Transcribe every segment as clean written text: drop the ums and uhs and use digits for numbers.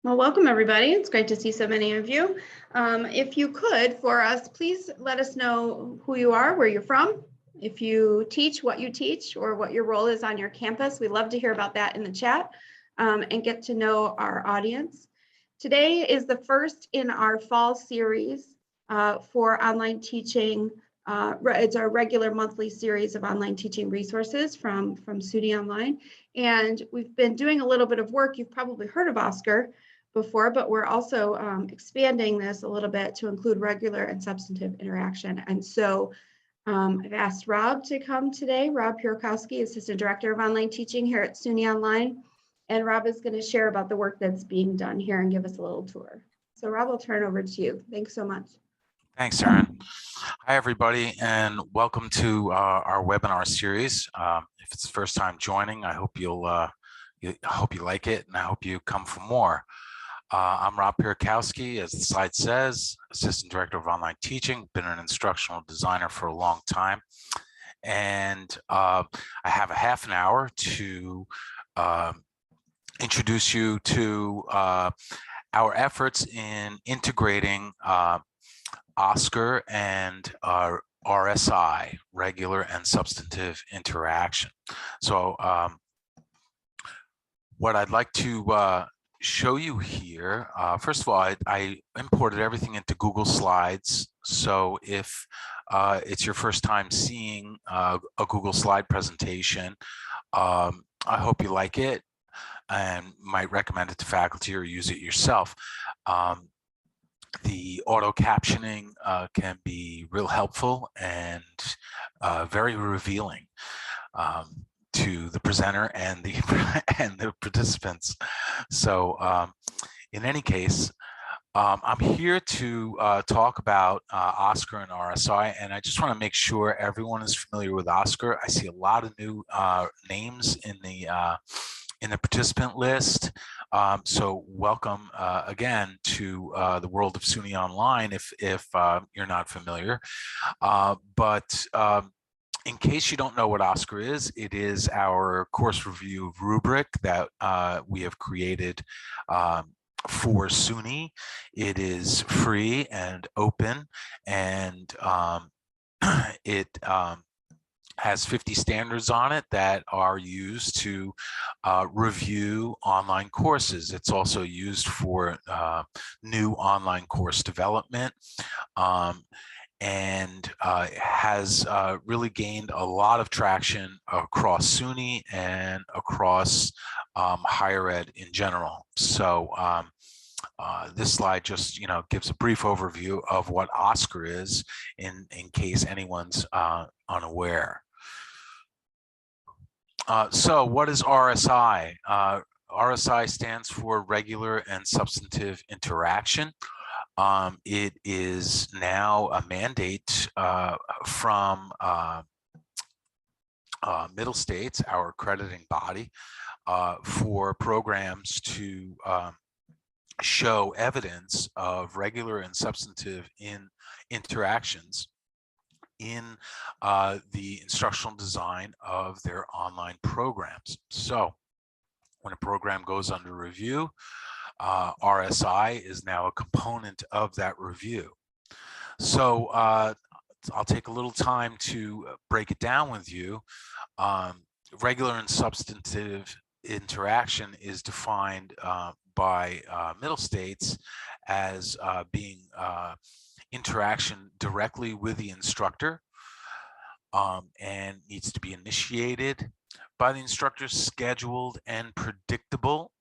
Well, welcome everybody. It's great to see so many of you. If you could, for us, please let us know who you are, where you're from, if you teach, what you teach, or what your role is on your campus. We'd love to hear about that in the chat and get to know our audience. Today is the first in our fall series for online teaching. It's our regular monthly series of online teaching resources from SUNY Online. And we've been doing a little bit of work. You've probably heard of OSCQR before, but we're also expanding this a little bit to include regular and substantive interaction. And so I've asked Rob to come today, Rob Pierkowski, Assistant Director of Online Teaching here at SUNY Online. And Rob is going to share about the work that's being done here and give us a little tour. So Rob, I'll turn it over to you. Thanks so much. Thanks, Erin. Hi, everybody, and welcome to our webinar series. If it's the first time joining, I hope you like it, and I hope you come for more. I'm Rob Pierkowski, as the slide says, Assistant Director of Online Teaching, been an instructional designer for a long time. And I have a half an hour to introduce you to our efforts in integrating OSCQR and RSI, regular and substantive interaction. So what I'd like to show you here, first of all, I imported everything into Google Slides. So if it's your first time seeing a Google slide presentation, I hope you like it and might recommend it to faculty or use it yourself. The auto captioning can be real helpful and very revealing to the presenter and the participants. So in any case, I'm here to talk about OSCQR and RSI, and I just want to make sure everyone is familiar with OSCQR. I see a lot of new names in the participant list. So welcome again to the world of SUNY Online if you're not familiar. But in case you don't know what OSCQR is, it is our course review rubric that we have created for SUNY. It is free and open, and it has 50 standards on it that are used to review online courses. It's also used for new online course development, and has really gained a lot of traction across SUNY and across higher ed in general. So this slide just gives a brief overview of what OSCQR is in case anyone's unaware. So what is RSI? RSI stands for Regular and Substantive Interaction. It is now a mandate from Middle States, our accrediting body, for programs to show evidence of regular and substantive interactions in the instructional design of their online programs. So when a program goes under review, RSI is now a component of that review. So I'll take a little time to break it down with you. Regular and substantive interaction is defined by Middle States as being interaction directly with the instructor, and needs to be initiated by the instructor, scheduled and predictable,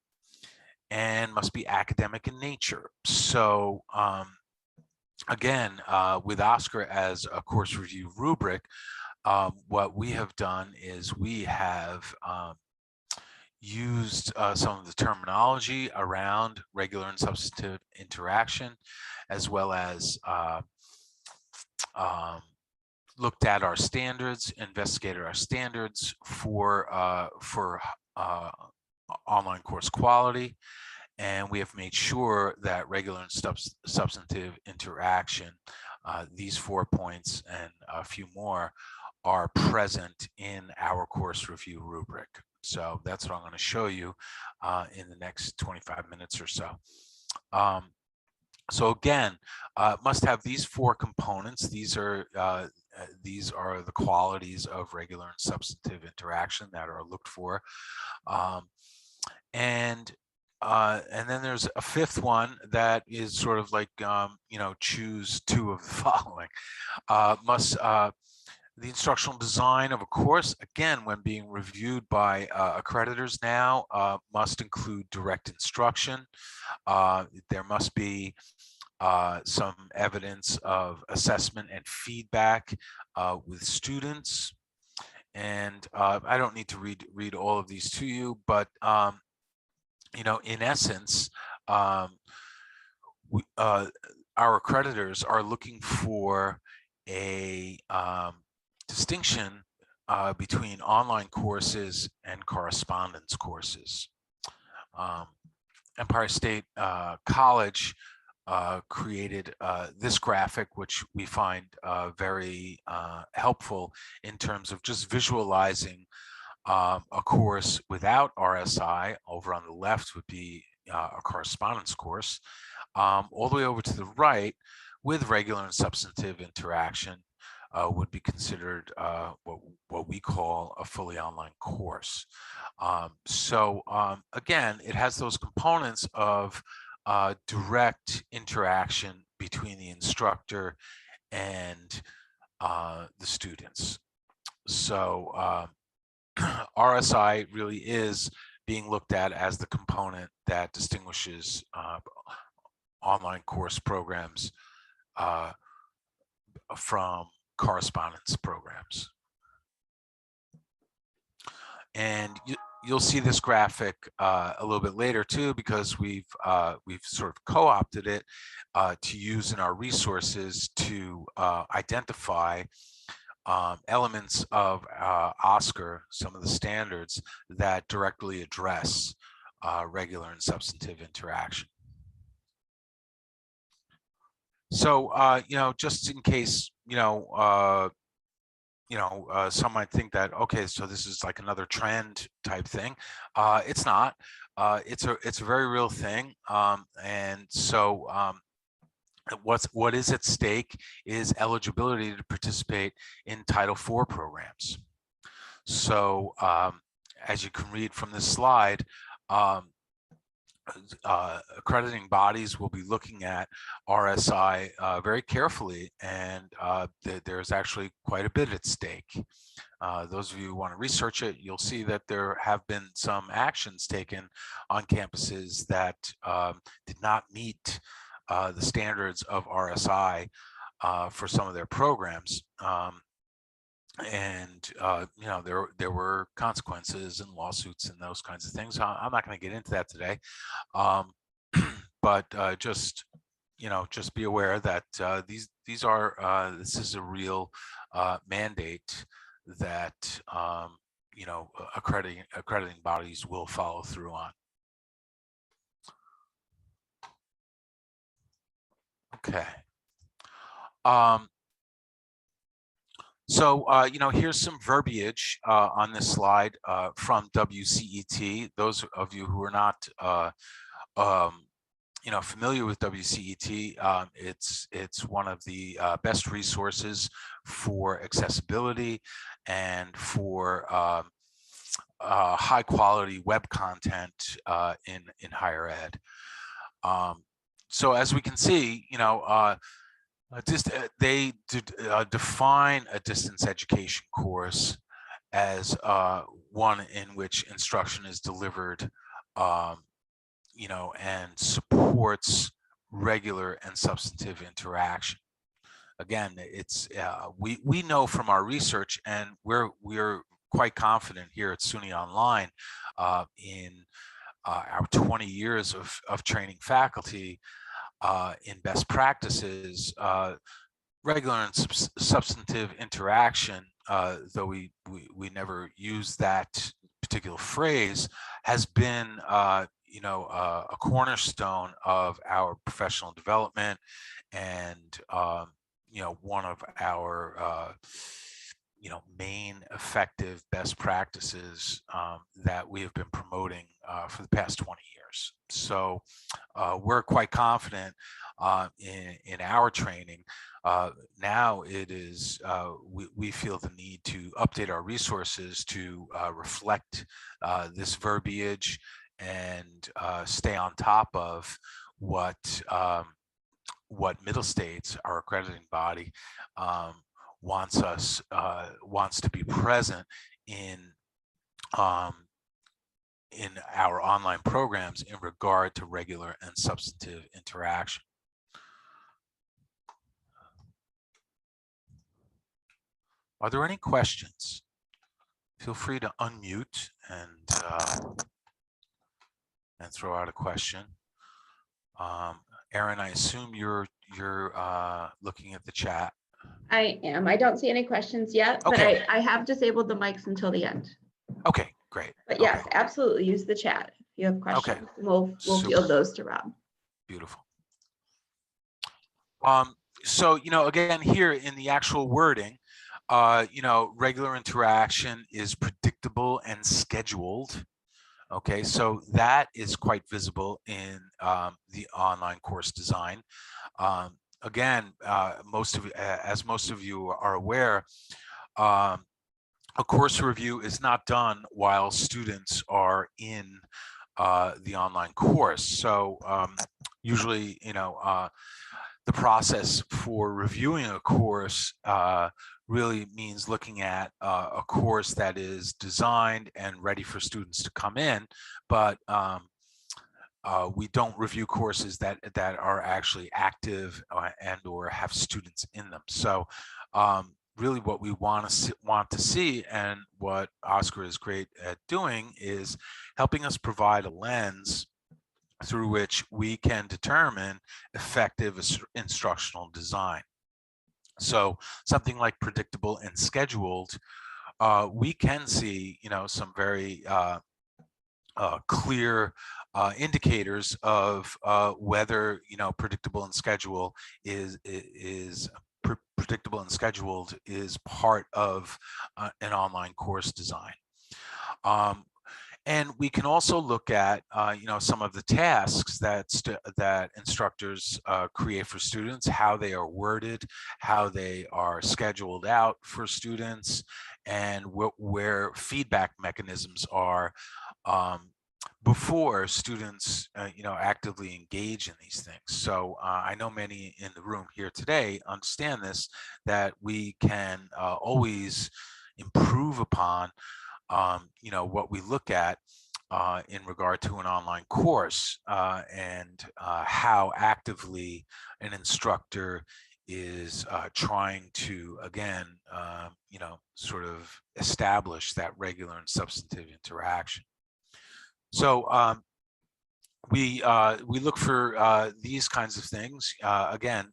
and must be academic in nature. So again, with OSCQR as a course review rubric, what we have done is we have used some of the terminology around regular and substantive interaction, as well as looked at our standards, investigated our standards for online course quality, and we have made sure that regular and substantive interaction, these 4 points and a few more, are present in our course review rubric. So that's what I'm going to show you in the next 25 minutes or so. So again, must have these 4 components. These are the qualities of regular and substantive interaction that are looked for. And then there's a 5th one that is sort of like, choose 2 of the following. The instructional design of a course, again, when being reviewed by accreditors now, must include direct instruction. There must be some evidence of assessment and feedback with students. And I don't need to read all of these to you, but in essence, our accreditors are looking for a distinction between online courses and correspondence courses. Empire State College created this graphic, which we find very helpful in terms of just visualizing a course without RSI. Over on the left would be a correspondence course. All the way over to the right, with regular and substantive interaction, would be considered what we call a fully online course. Again, it has those components of direct interaction between the instructor and the students. So RSI really is being looked at as the component that distinguishes online course programs from correspondence programs. And you'll see this graphic a little bit later too, because we've sort of co-opted it to use in our resources to identify elements of OSCQR, some of the standards that directly address regular and substantive interaction. So, just in case, some might think that, okay, so this is like another trend type thing. It's not. It's a very real thing. And so what is at stake is eligibility to participate in Title IV programs. So as you can read from this slide, accrediting bodies will be looking at RSI very carefully, and there's actually quite a bit at stake. Those of you who want to research it, you'll see that there have been some actions taken on campuses that did not meet the standards of RSI for some of their programs. There were consequences and lawsuits and those kinds of things. I'm not going to get into that today, but just be aware that this is a real mandate that accrediting bodies will follow through on. Okay. So, here's some verbiage on this slide from WCET. Those of you who are not, familiar with WCET, it's one of the best resources for accessibility and for high quality web content in higher ed. So as we can see, they define a distance education course as one in which instruction is delivered, and supports regular and substantive interaction. Again, it's we know from our research, and we're quite confident here at SUNY Online in our 20 years of training faculty in best practices. Regular and substantive interaction, though we never use that particular phrase, has been a cornerstone of our professional development, and one of our main effective best practices that we have been promoting for the past 20 years. So we're quite confident in our training. Now it is, we feel the need to update our resources to reflect this verbiage and stay on top of what Middle States, our accrediting body, wants to be present in our online programs in regard to regular and substantive interaction. Are there any questions? Feel free to unmute and throw out a question. Erin, I assume you're looking at the chat. I am. I don't see any questions yet, Okay. but I have disabled the mics until the end. Okay, great. But yes, Okay. absolutely use the chat if you have questions. Okay. We'll field those to Rob. Beautiful. So, again, here in the actual wording, regular interaction is predictable and scheduled. Okay, so that is quite visible in the online course design. Again, as most of you are aware, a course review is not done while students are in the online course. So usually, the process for reviewing a course really means looking at a course that is designed and ready for students to come in, but we don't review courses that are actually active and or have students in them. So really what we want to see, and what Oscar is great at doing, is helping us provide a lens through which we can determine effective instructional design. So something like predictable and scheduled, we can see, some very clear indicators of whether, predictable and scheduled is part of an online course design. And we can also look at, some of the tasks that instructors create for students, how they are worded, how they are scheduled out for students, and where feedback mechanisms are before students, actively engage in these things. So I know many in the room here today understand this, that we can always improve upon what we look at in regard to an online course and how actively an instructor is trying to, again, sort of establish that regular and substantive interaction. So we look for these kinds of things. Again,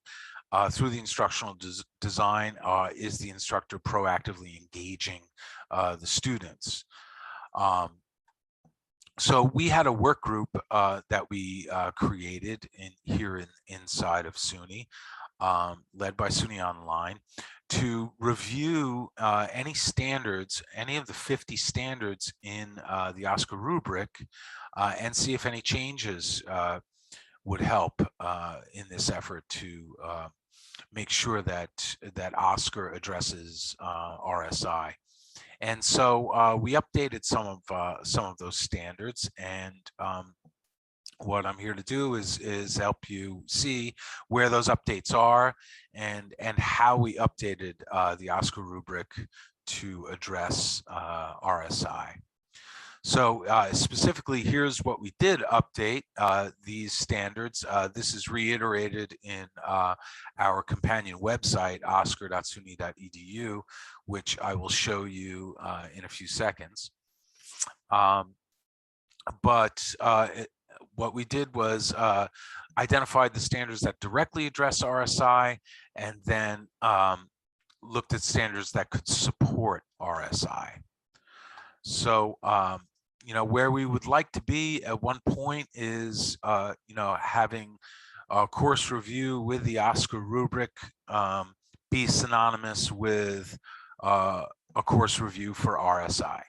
through the instructional design, is the instructor proactively engaging the students? So we had a work group that we created inside of SUNY, led by SUNY Online, to review any standards, any of the 50 standards in the OSCQR rubric, and see if any changes would help in this effort to make sure that OSCQR addresses RSI. And so we updated some of those standards, and what I'm here to do is help you see where those updates are and how we updated the OSCQR rubric to address RSI. So specifically, here's what we did update these standards. This is reiterated in our companion website, oscqr.suny.edu, which I will show you in a few seconds. What we did was identified the standards that directly address RSI, and then looked at standards that could support RSI. So, where we would like to be at one point is, having a course review with the OSCQR rubric be synonymous with a course review for RSI.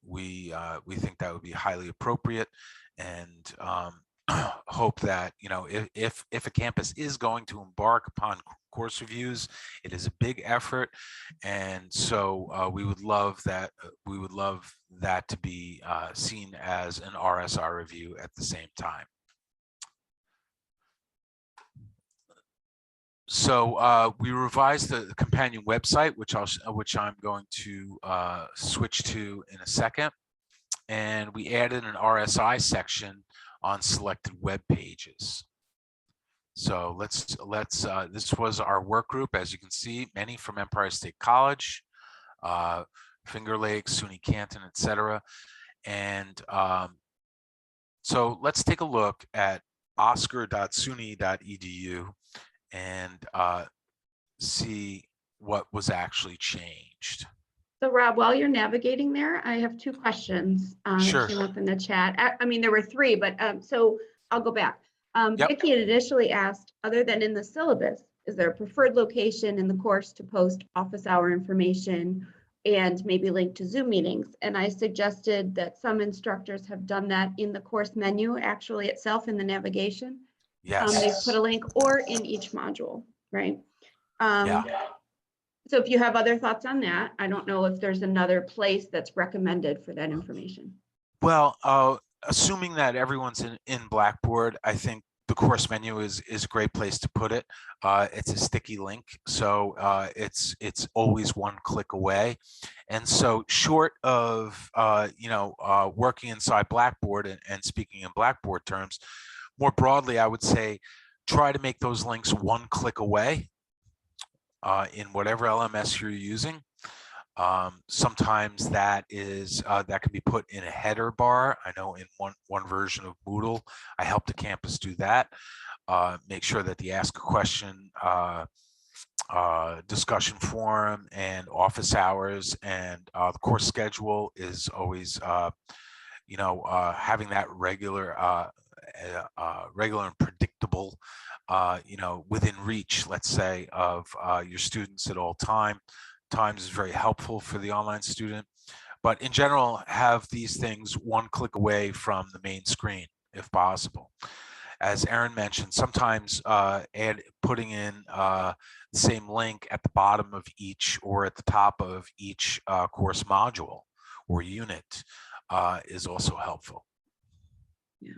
We think that would be highly appropriate, and hope that, you know, if a campus is going to embark upon course reviews, it is a big effort, and so we would love that to be seen as an RSI review at the same time. So we revised the companion website, which I'm going to switch to in a second, and we added an RSI section on selected web pages. So this was our work group. As you can see, many from Empire State College, Finger Lakes, SUNY Canton, etc. And so let's take a look at oscar.suny.edu and see what was actually changed. So Rob, while you're navigating there, I have two questions Sure. that came up in the chat. I mean, there were three, but so I'll go back. Yep. Vicki had initially asked, other than in the syllabus, is there a preferred location in the course to post office hour information and maybe link to Zoom meetings? And I suggested that some instructors have done that in the course menu, actually itself in the navigation. Yes. They've put a link, or in each module, right? Yeah. So if you have other thoughts on that, I don't know if there's another place that's recommended for that information. Well, assuming that everyone's in Blackboard, I think the course menu is a great place to put it. It's a sticky link, so it's always one click away. And so short of working inside Blackboard and speaking in Blackboard terms, more broadly, I would say try to make those links one click away in whatever LMS you're using. Sometimes that can be put in a header bar. I know in one version of Moodle, I helped a campus do that. Make sure that the ask a question discussion forum and office hours and the course schedule is always having that regular and predictable, within reach, let's say, of your students at all times is very helpful for the online student. But in general, have these things one click away from the main screen, if possible. As Erin mentioned, sometimes putting in the same link at the bottom of each or at the top of each course module or unit is also helpful. Yeah,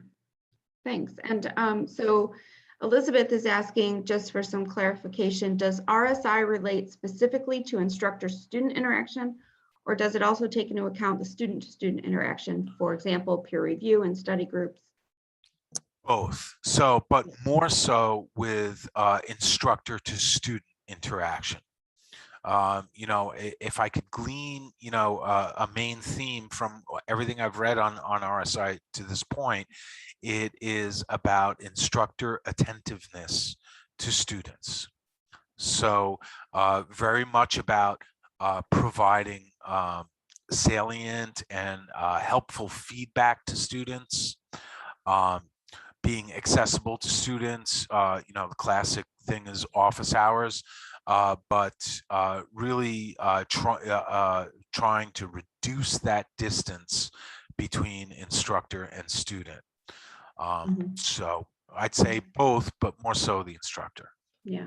thanks. And so Elizabeth is asking, just for some clarification, does RSI relate specifically to instructor-student interaction, or does it also take into account the student-to-student interaction, for example, peer review and study groups? Both. So, but more so with instructor-to-student interaction. If I could glean, a main theme from everything I've read on RSI to this point, it is about instructor attentiveness to students. So very much about providing salient and helpful feedback to students, being accessible to students. The classic thing is office hours. But really trying to reduce that distance between instructor and student. So I'd say both, but more so the instructor. Yeah.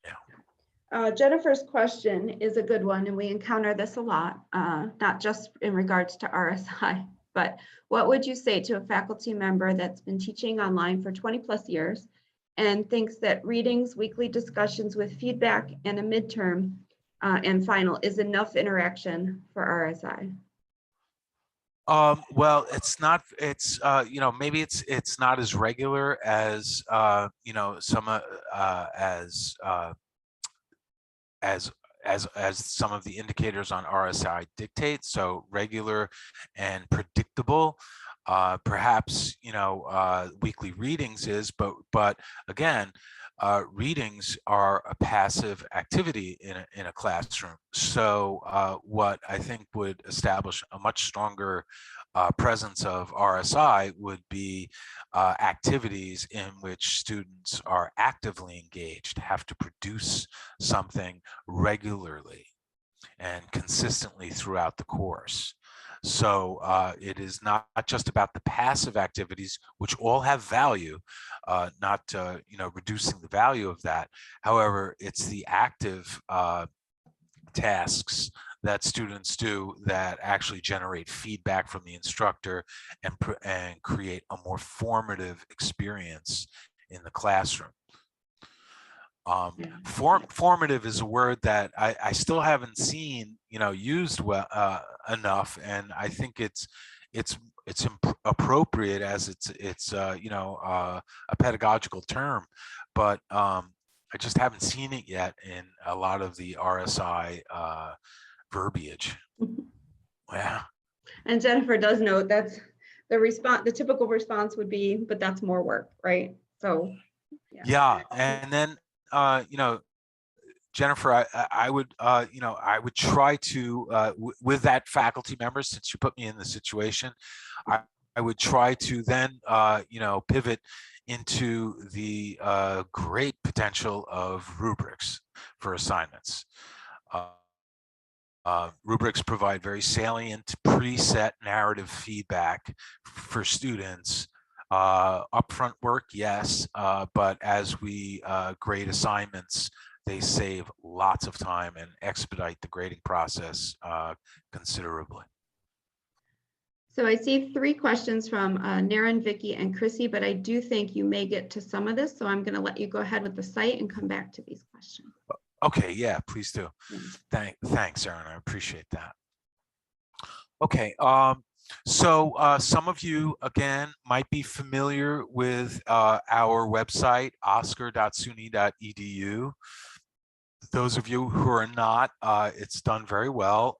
Yeah. Jennifer's question is a good one, and we encounter this a lot, not just in regards to RSI, but what would you say to a faculty member that's been teaching online for 20 plus years and thinks that readings, weekly discussions with feedback, and a midterm and final is enough interaction for RSI? Well, it's not. It's maybe it's not as regular as some as some of the indicators on RSI dictate. So regular and predictable. Perhaps weekly readings is, but again, readings are a passive activity in a classroom. So what I think would establish a much stronger presence of RSI would be activities in which students are actively engaged, have to produce something regularly and consistently throughout the course. So it is not just about the passive activities, which all have value, not reducing the value of that. However, it's the active tasks that students do that actually generate feedback from the instructor and create a more formative experience in the classroom. Formative is a word that I still haven't seen, used well enough, and I think it's appropriate as it's a pedagogical term, but I just haven't seen it yet in a lot of the RSI verbiage. Yeah. And Jennifer does note that's the response. The typical response would be, but that's more work, right? So yeah, and then Jennifer, I would I would try to with that faculty member, since you put me in the situation, I would try to then pivot into the great potential of rubrics for assignments. Rubrics provide very salient preset narrative feedback for students. Upfront work, yes, but as we grade assignments, they save lots of time and expedite the grading process considerably. So I see 3 questions from Naren, Vicky, and Chrissy, but I do think you may get to some of this, so I'm going to let you go ahead with the site and come back to these questions. Okay, yeah, please do. Thanks, Erin, I appreciate that. Okay, so some of you, again, might be familiar with our website, oscar.suny.edu. Those of you who are not, it's done very well.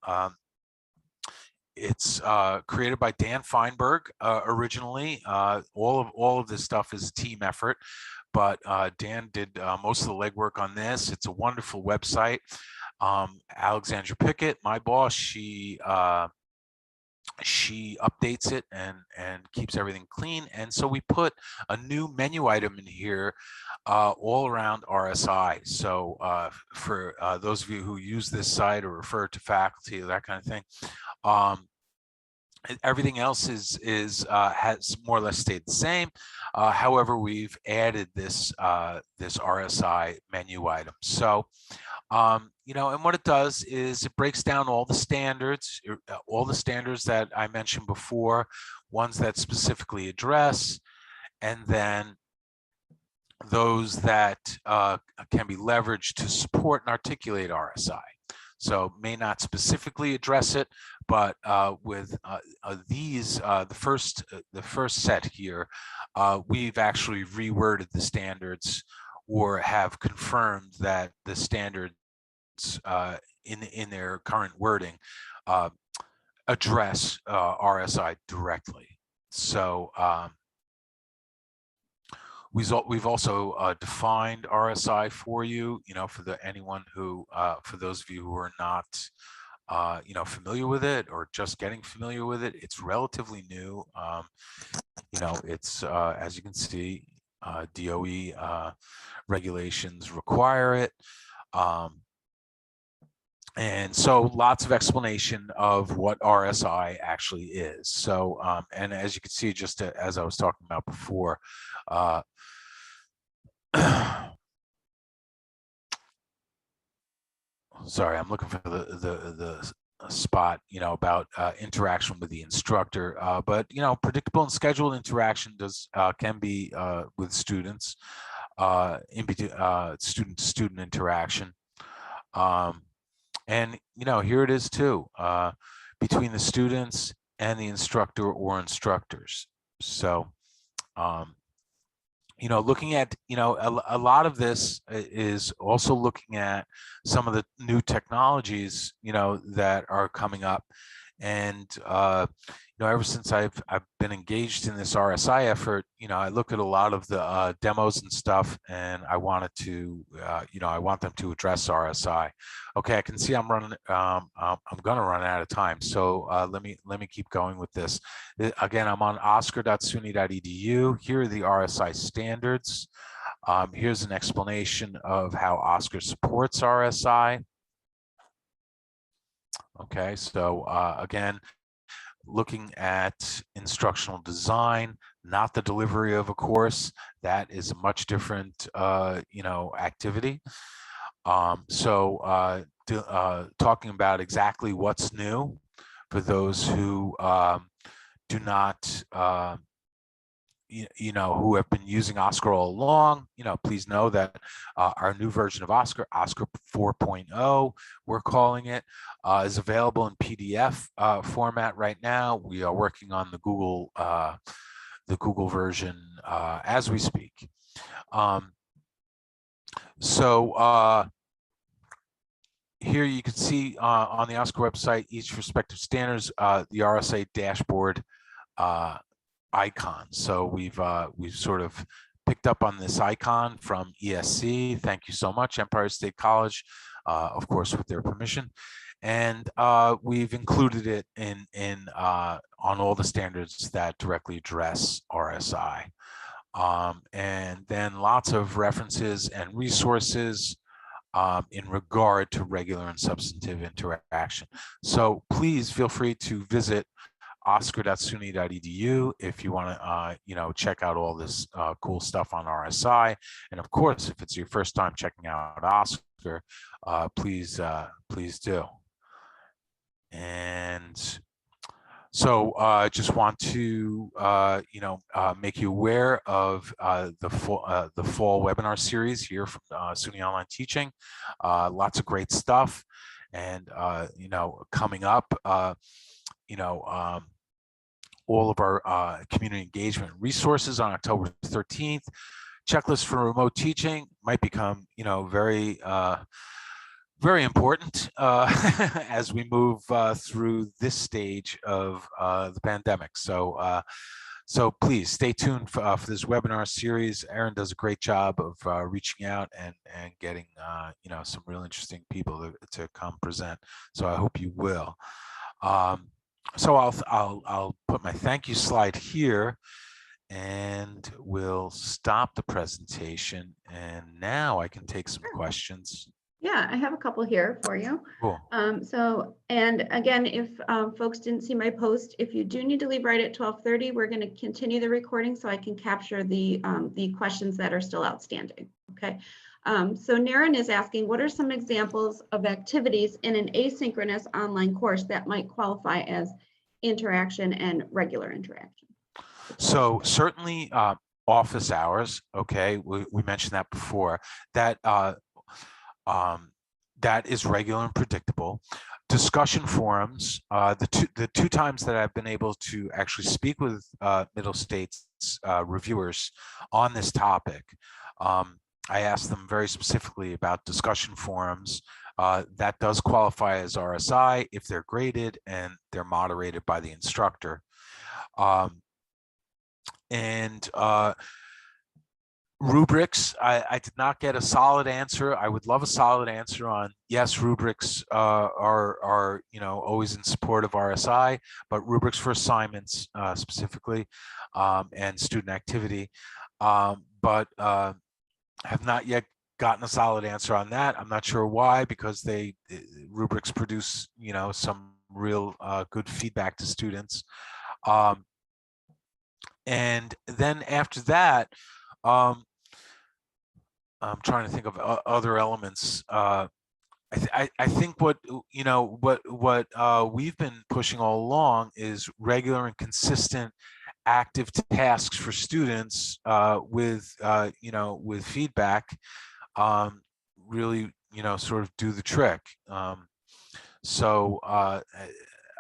It's created by Dan Feinberg originally. All of this stuff is a team effort, but Dan did most of the legwork on this. It's a wonderful website. Alexandra Pickett, my boss, she updates it and keeps everything clean. And so we put a new menu item in here all around RSI. So for those of you who use this site or refer to faculty, that kind of thing, everything else has more or less stayed the same. However, we've added this this RSI menu item. So and what it does is it breaks down all the standards that I mentioned before, ones that specifically address, and then those that can be leveraged to support and articulate RSI. So may not specifically address it, but with these, the first set here, we've actually reworded the standards or have confirmed that the standards in their current wording address RSI directly. So we've also defined RSI for you, for anyone who, for those of you who are not, familiar with it or just getting familiar with it. It's relatively new. It's as you can see, DOE regulations require it. And so lots of explanation of what RSI actually is. So, and as you can see, just as I was talking about before, sorry, I'm looking for the spot, about interaction with the instructor, but predictable and scheduled interaction can be with students, student-to-student interaction. And here it is too, between the students and the instructor or instructors. So looking at a lot of this is also looking at some of the new technologies that are coming up, and ever since I've been engaged in this RSI effort, I look at a lot of the demos and stuff, and I wanted to, I want them to address RSI. Okay, I can see I'm running. I'm going to run out of time, so let me keep going with this. Again, I'm on oscar.suny.edu. Here are the RSI standards. Here's an explanation of how Oscar supports RSI. Okay, so again, looking at instructional design, not the delivery of a course. That is a much different, activity. Talking about exactly what's new for those who do not, who have been using Oscar all along, please know that our new version of Oscar 4.0, we're calling it, is available in PDF format right now. We are working on the Google version as we speak. Here you can see on the Oscar website each respective standards, the RSA dashboard icon. So we've sort of picked up on this icon from ESC. Thank you so much, Empire State College, of course, with their permission. And we've included it on all the standards that directly address RSI. And then lots of references and resources in regard to regular and substantive interaction. So please feel free to visit oscar.suny.edu if you want to check out all this cool stuff on RSI. And of course, if it's your first time checking out Oscar, please do. And so I just want to make you aware of the fall webinar series here from SUNY Online Teaching. Lots of great stuff, and coming up, all of our community engagement resources on October 13th. Checklist for remote teaching might become, very, very important as we move through this stage of the pandemic. So, so please stay tuned for this webinar series. Erin does a great job of reaching out and getting, some real interesting people to come present. So I hope you will. So I'll put my thank you slide here, and we'll stop the presentation. And now I can take some questions. Yeah, I have a couple here for you. Cool. And again, if folks didn't see my post, if you do need to leave right at 12:30, we're going to continue the recording so I can capture the questions that are still outstanding. Okay. So Naren is asking, what are some examples of activities in an asynchronous online course that might qualify as interaction and regular interaction? So certainly office hours. Okay, we mentioned that before. That that is regular and predictable. Discussion forums. The two times that I've been able to actually speak with Middle States reviewers on this topic, I asked them very specifically about discussion forums. That does qualify as RSI if they're graded and they're moderated by the instructor. Rubrics, I did not get a solid answer. I would love a solid answer on, yes, rubrics are always in support of RSI, but rubrics for assignments specifically and student activity, but have not yet gotten a solid answer on that. I'm not sure why, because rubrics produce some real good feedback to students. And then after that, I'm trying to think of other elements. I think what we've been pushing all along is regular and consistent active tasks for students with feedback. Really, sort of do the trick.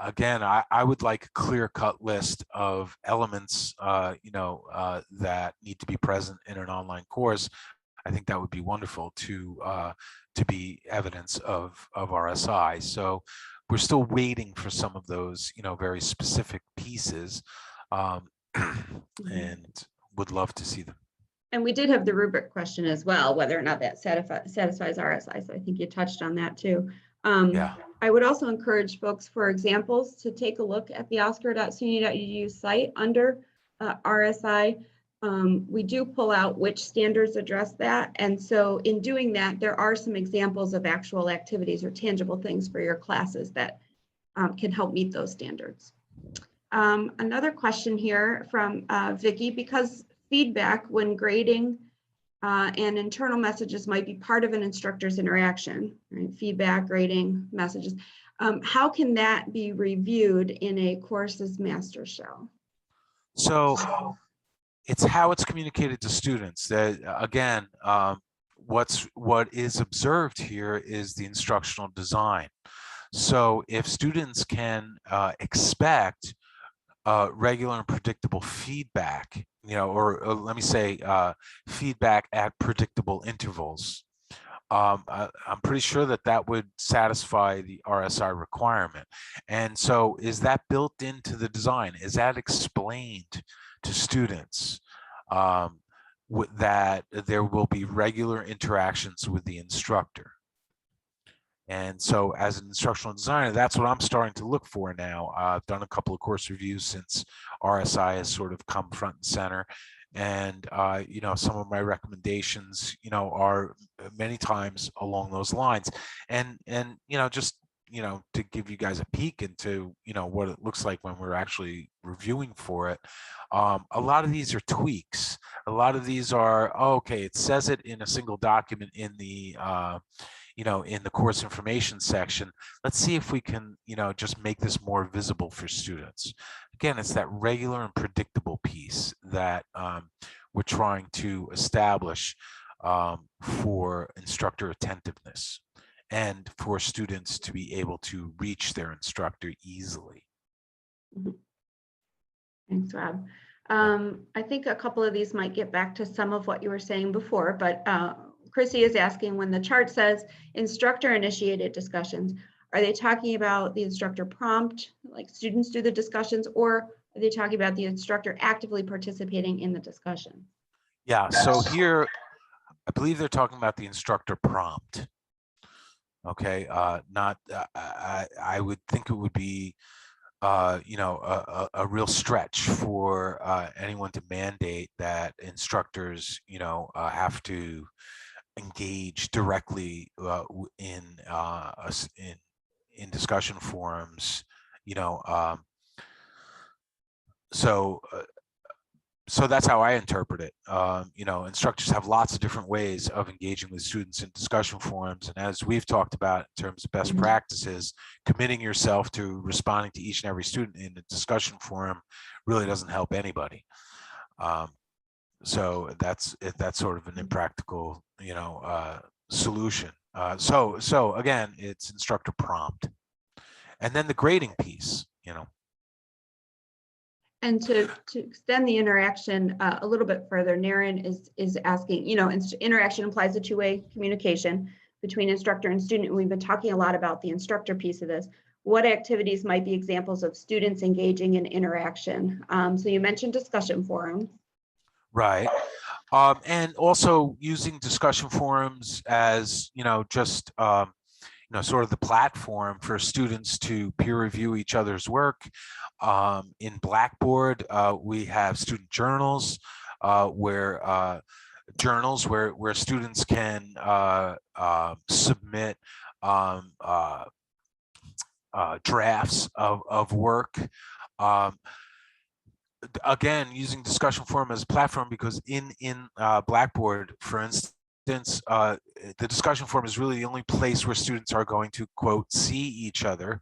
Again, I would like a clear-cut list of elements, that need to be present in an online course. I think that would be wonderful to be evidence of RSI. So we're still waiting for some of those, very specific pieces, and would love to see them. And we did have the rubric question as well, whether or not that satisfies RSI. So I think you touched on that too. Yeah. I would also encourage folks, for examples, to take a look at the oscar.suny.edu site under RSI. We do pull out which standards address that. And so in doing that, there are some examples of actual activities or tangible things for your classes that can help meet those standards. Another question here from Vicki, because feedback when grading and internal messages might be part of an instructor's interaction, right? Feedback, grading, messages. How can that be reviewed in a course's master shell? So it's how it's communicated to students. That again, what is observed here is the instructional design. So if students can expect regular and predictable feedback, or let me say feedback at predictable intervals, I'm pretty sure that would satisfy the RSI requirement. And so is that built into the design? Is that explained to students, that there will be regular interactions with the instructor? And so as an instructional designer, that's what I'm starting to look for now. I've done a couple of course reviews since RSI has sort of come front and center. And, some of my recommendations, are many times along those lines. And just, to give you guys a peek into, what it looks like when we're actually reviewing for it. A lot of these are tweaks. A lot of these are, okay, it says it in a single document in the, in the course information section. Let's see if we can, just make this more visible for students. Again, it's that regular and predictable piece that we're trying to establish for instructor attentiveness and for students to be able to reach their instructor easily. Thanks, Rob. I think a couple of these might get back to some of what you were saying before, but Chrissy is asking, when the chart says instructor initiated discussions, are they talking about the instructor prompt, like students do the discussions, or are they talking about the instructor actively participating in the discussion? Yeah, so here, I believe they're talking about the instructor prompt. Okay, not, I would think it would be, a real stretch for anyone to mandate that instructors, have to engage directly in discussion forums, so that's how I interpret it. Instructors have lots of different ways of engaging with students in discussion forums, and as we've talked about in terms of best practices, committing yourself to responding to each and every student in a discussion forum really doesn't help anybody. So that's sort of an impractical, solution. So again, it's instructor prompt, and then the grading piece, And to extend the interaction a little bit further, Naren is asking, interaction implies a two-way communication between instructor and student. And we've been talking a lot about the instructor piece of this. What activities might be examples of students engaging in interaction? So you mentioned discussion forums. Right. And also using discussion forums as, just, sort of the platform for students to peer review each other's work. In Blackboard, we have student journals where students can submit drafts of work. Again, using discussion forum as a platform, because in Blackboard, for instance, the discussion forum is really the only place where students are going to, quote, see each other.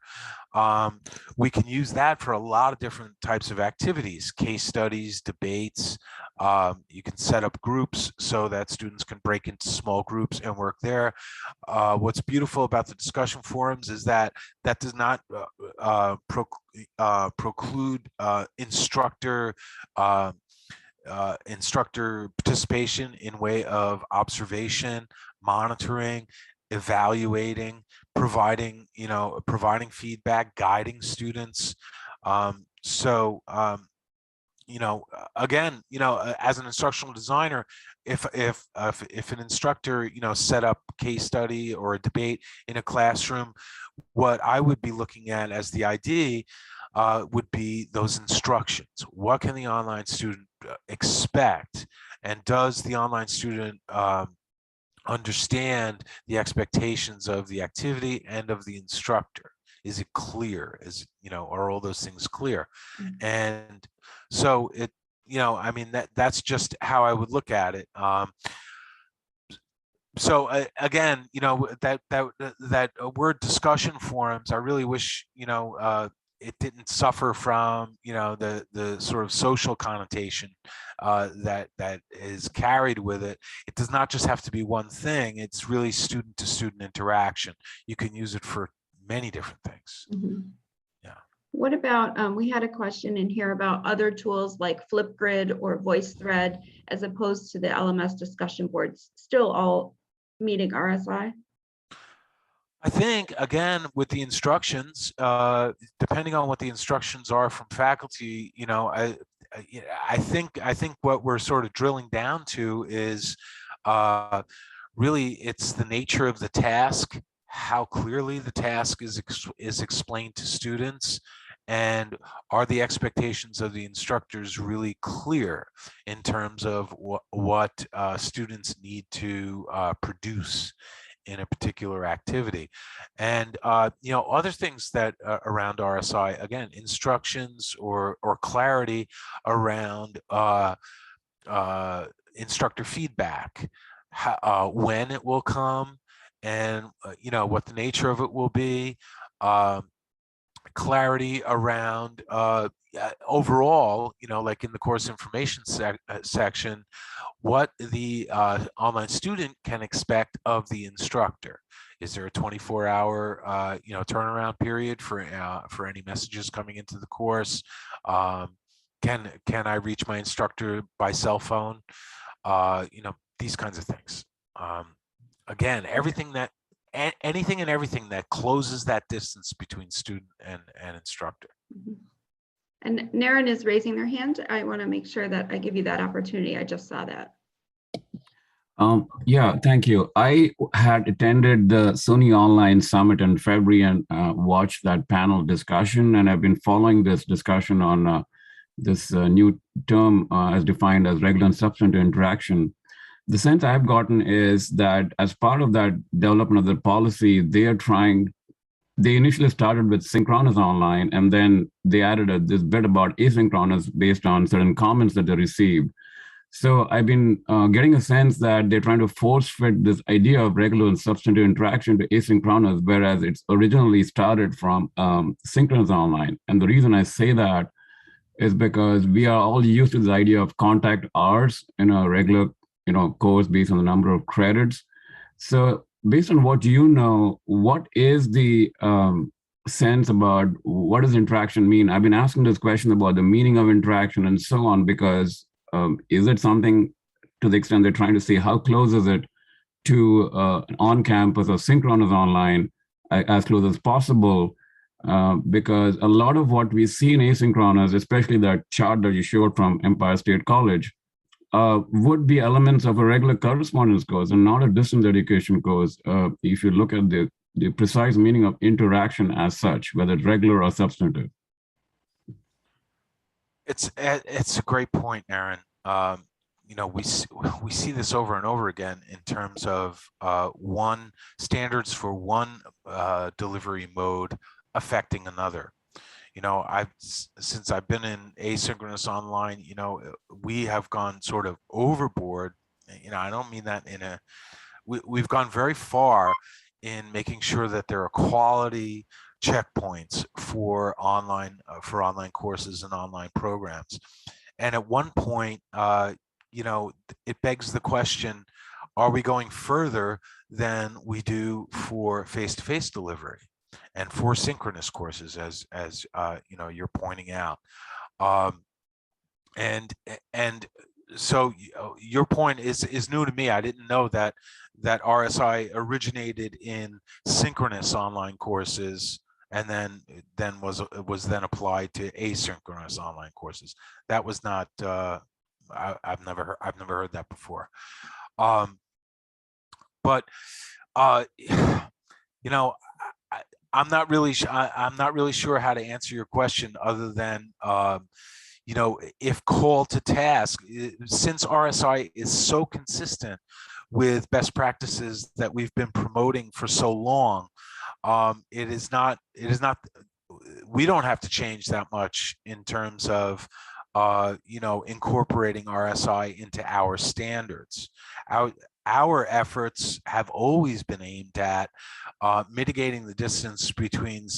We can use that for a lot of different types of activities, case studies, debates. You can set up groups so that students can break into small groups and work there. What's beautiful about the discussion forums is that does not preclude instructor instructor participation in way of observation, monitoring, evaluating, providing feedback, guiding students. Again, as an instructional designer, if an instructor, set up a case study or a debate in a classroom, what I would be looking at as the ID would be those instructions. What can the online student expect? And does the online student understand the expectations of the activity and of the instructor? Is it clear? Are all those things clear? Mhm. And so that's just how I would look at it. Again, that word discussion forums, I really wish, it didn't suffer from, the sort of social connotation that is carried with it. It does not just have to be one thing. It's really student to student interaction. You can use it for many different things. Mhm. Yeah. What about, we had a question in here about other tools like Flipgrid or VoiceThread, as opposed to the LMS discussion boards, still all meeting RSI? I think, again, with the instructions, depending on what the instructions are from faculty, I think what we're sort of drilling down to is really it's the nature of the task, how clearly the task is explained to students, and are the expectations of the instructors really clear in terms of what students need to produce in a particular activity. And other things that around RSI, again, instructions or clarity around instructor feedback, when it will come, and what the nature of it will be. Clarity around overall, like in the course information section, what the online student can expect of the instructor. Is there a 24-hour turnaround period for any messages coming into the course? Can I reach my instructor by cell phone? These kinds of things. Again, anything and everything that closes that distance between student and instructor. Mhm. And Naren is raising their hand. I want to make sure that I give you that opportunity. I just saw that. Yeah, thank you. I had attended the SUNY Online Summit in February and watched that panel discussion, and I've been following this discussion on this new term as defined as regular and substantive interaction. The sense I've gotten is that as part of that development of the policy, they initially started with synchronous online, and then they added this bit about asynchronous based on certain comments that they received. So I've been getting a sense that they're trying to force fit this idea of regular and substantive interaction to asynchronous, whereas it's originally started from synchronous online. And the reason I say that is because we are all used to the idea of contact hours in a regular course based on the number of credits. So based on what you know, what is the sense about what does interaction mean? I've been asking this question about the meaning of interaction and so on, because is it something, to the extent they're trying to say, how close is it to an on-campus or synchronous online, as close as possible? Because a lot of what we see in asynchronous, especially that chart that you showed from Empire State College, would be elements of a regular correspondence course and not a distance education course, if you look at the precise meaning of interaction as such, whether it's regular or substantive. It's a great point, Aaron. We see this over and over again in terms of one standards for one delivery mode affecting another. Since I've been in asynchronous online, we have gone sort of overboard. I don't mean that in we've gone very far in making sure that there are quality checkpoints for online courses and online programs. And at one point, it begs the question, are we going further than we do for face-to-face delivery and for synchronous courses, as you're pointing out? And so your point is new to me. I didn't know that RSI originated in synchronous online courses and then was then applied to asynchronous online courses. That was not I've never heard that before. But you know, I'm not really sure how to answer your question other than you know, if called to task, since RSI is so consistent with best practices that we've been promoting for so long, it is not, we don't have to change that much in terms of, you know, incorporating RSI into our standards. Our efforts have always been aimed at mitigating the distance between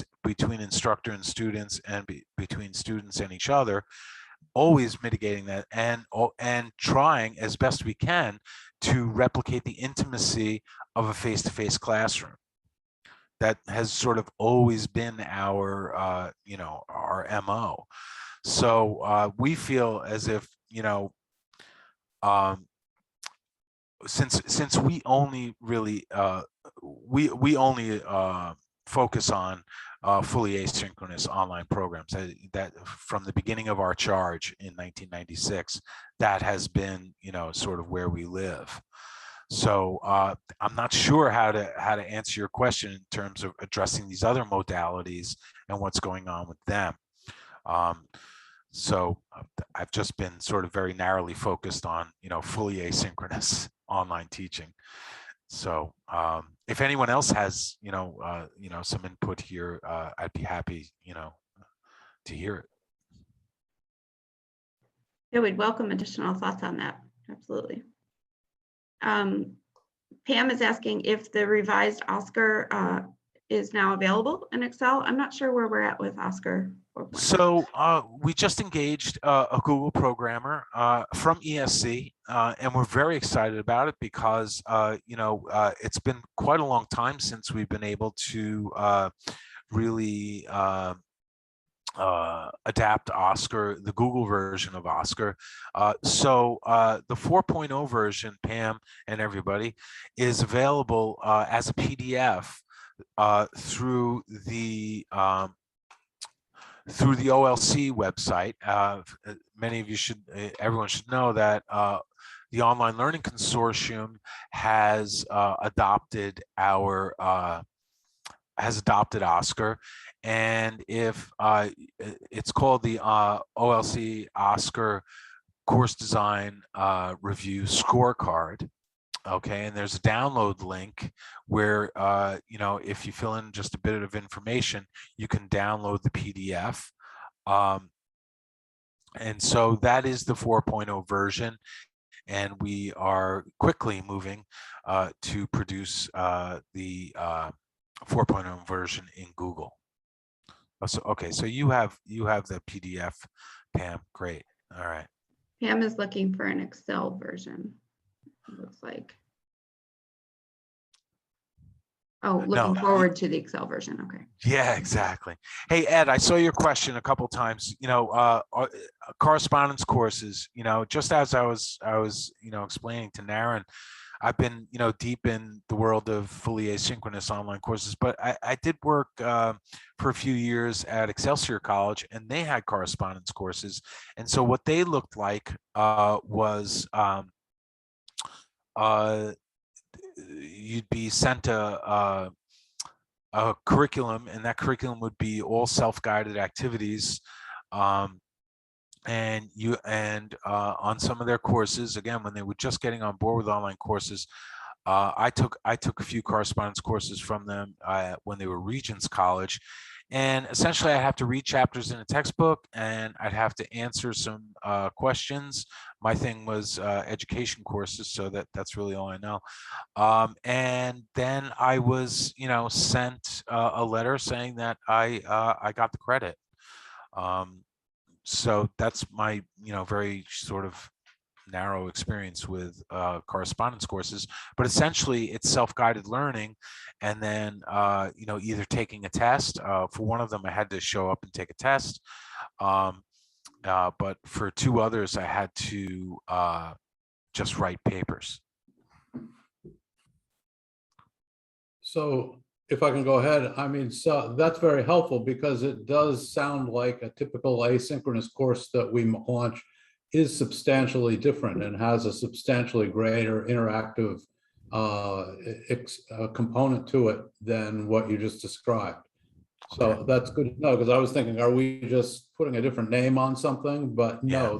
instructor and students and between students and each other, always mitigating that and trying as best we can to replicate the intimacy of a face-to-face classroom. That has sort of always been our, you know, our MO. So we feel as if, you know, since we only really we only focus on fully asynchronous online programs, that from the beginning of our charge in 1996, that has been, you know, sort of where we live. So I'm not sure how to answer your question in terms of addressing these other modalities and what's going on with them. So I've just been sort of very narrowly focused on, you know, fully asynchronous online teaching. So if anyone else has, you know, some input here, I'd be happy, you know, to hear it. Yeah, we'd welcome additional thoughts on that. Absolutely. Pam is asking if the revised OSCQR is now available in Excel. I'm not sure where we're at with OSCQR 4.0. So we just engaged a Google programmer from ESC, and we're very excited about it because, you know, it's been quite a long time since we've been able to really adapt OSCQR, the Google version of OSCQR. So the 4.0 version, Pam and everybody, is available as a PDF through the OLC website. Many of you everyone should know that the Online Learning Consortium has adopted OSCQR, and if it's called the OLC OSCQR Course Design Review Scorecard. Okay, and there's a download link where, you know, if you fill in just a bit of information, you can download the PDF. And so that is the 4.0 version. And we are quickly moving to produce the 4.0 version in Google. So, okay, so you have the PDF, Pam. Great. All right. Pam is looking for an Excel version. It looks like. Oh, looking forward to the Excel version. Okay. Yeah, exactly. Hey, Ed, I saw your question a couple times. You know, correspondence courses. You know, just as I was, you know, explaining to Naren, I've been, you know, deep in the world of fully asynchronous online courses, but I did work for a few years at Excelsior College, and they had correspondence courses. And so what they looked like was you'd be sent a curriculum, and that curriculum would be all self-guided activities. And on some of their courses, again, when they were just getting on board with online courses, I took a few correspondence courses from them when they were Regents College, and essentially I'd have to read chapters in a textbook, and I'd have to answer some questions. My thing was education courses, so that's really all I know. And then I was, you know, sent a letter saying that I got the credit. So that's my, you know, very sort of narrow experience with correspondence courses, but essentially it's self-guided learning, and then you know, either taking a test. For one of them, I had to show up and take a test, but for 2 others, I had to just write papers. So if I can go ahead, I mean, so that's very helpful because it does sound like a typical asynchronous course that we launch is substantially different and has a substantially greater interactive component to it than what you just described. So Okay. that's good to know, because I was thinking, are we just putting a different name on something? But no,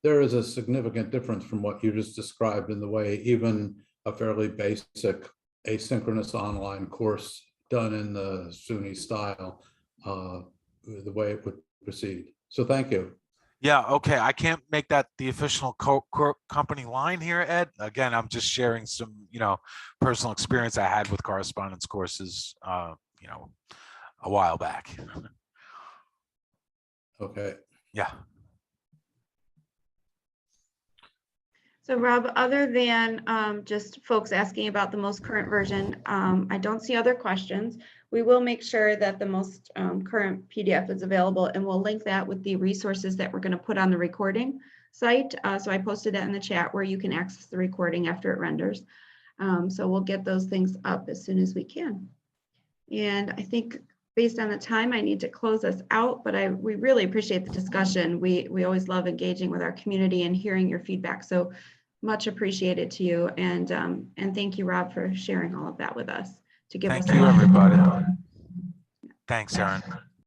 there is a significant difference from what you just described in the way even a fairly basic asynchronous online course done in the SUNY style, the way it would proceed. So thank you. Yeah, okay. I can't make that the official company line here, Ed. Again, I'm just sharing some, personal experience I had with correspondence courses, a while back. Okay. Yeah. So Rob, other than just folks asking about the most current version, I don't see other questions. We will make sure that the most current PDF is available, and we'll link that with the resources that we're going to put on the recording site. So I posted that in the chat where you can access the recording after it renders. So we'll get those things up as soon as we can. And I think based on the time, I need to close us out, but we really appreciate the discussion. We always love engaging with our community and hearing your feedback. So much appreciated to you. And thank you, Rob, for sharing all of that with us to give us. Thank you, everybody. Thanks, Erin.